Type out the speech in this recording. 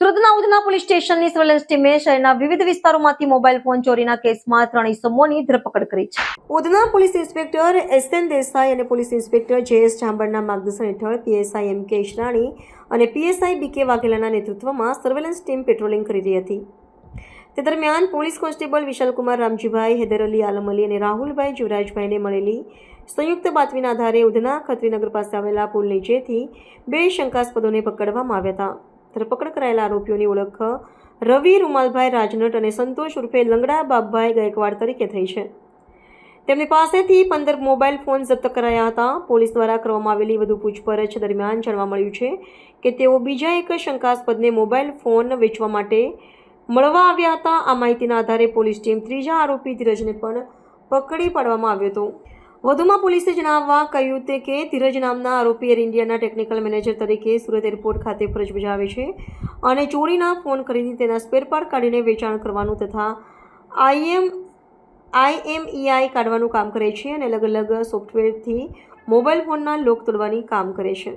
સુરતના ઉધના પોલીસ સ્ટેશનની સર્વેલન્સ ટીમે શહેરના વિવિધ વિસ્તારોમાંથી મોબાઈલ ફોન ચોરીના કેસમાં 3 ઇસમોની ધરપકડ કરી છે. Udhna police inspector S N. Desai અને પોલીસ ઇન્સ્પેક્ટર જે.એસ. ચાંબરના માર્ગદર્શન હેઠળ પીએસઆઈ એમ.કે. ઈશરાણી અને પીએસઆઈ બી.કે. વાઘેલાના નેતૃત્વમાં સર્વેલન્સ ટીમ પેટ્રોલિંગ કરી રહી હતી. તે દરમિયાન પોલીસ કોન્સ્ટેબલ વિશાલકુમાર રામજીભાઈ, હૈદર અલી, આલમ અલી અને રાહુલભાઈ જીવરાજભાઈને મળેલી સંયુક્ત બાતમીના આધારે ઉધના ખત્રીનગર પાસે આવેલા પુલ નીચેથી 2 શંકાસ્પદોને પકડવામાં આવ્યા હતા. ધરપકડ કરાયેલા આરોપીઓની ઓળખ રવિ રૂમાલભાઈ રાજનટ અને સંતોષ ઉર્ફે લંગડા બાપભાઈ ગાયકવાડ તરીકે થઈ છે. તેમની પાસેથી 15 મોબાઈલ ફોન જપ્ત કરાયા હતા. પોલીસ દ્વારા કરવામાં આવેલી વધુ પૂછપરછ દરમિયાન જાણવા મળ્યું છે કે તેઓ બીજા એક શંકાસ્પદને મોબાઈલ ફોન વેચવા માટે મળવા આવ્યા હતા. આ માહિતીના આધારે પોલીસ ટીમ ત્રીજા આરોપી ધીરજને પણ પકડી પાડવામાં આવ્યો હતો. વધુમાં પોલીસે જણાવવા કહ્યું હતું કે ધીરજ નામના આરોપી એર ઇન્ડિયાના ટેકનિકલ મેનેજર તરીકે સુરત એરપોર્ટ ખાતે ફરજ બજાવે છે અને ચોરીના ફોન ખરીદી તેના સ્પેરપાર્ટ કાઢીને વેચાણ કરવાનું તથા IMEI કાઢવાનું કામ કરે છે અને અલગ અલગ સોફ્ટવેરથી મોબાઈલ ફોનના લોક તોડવાની કામ કરે છે.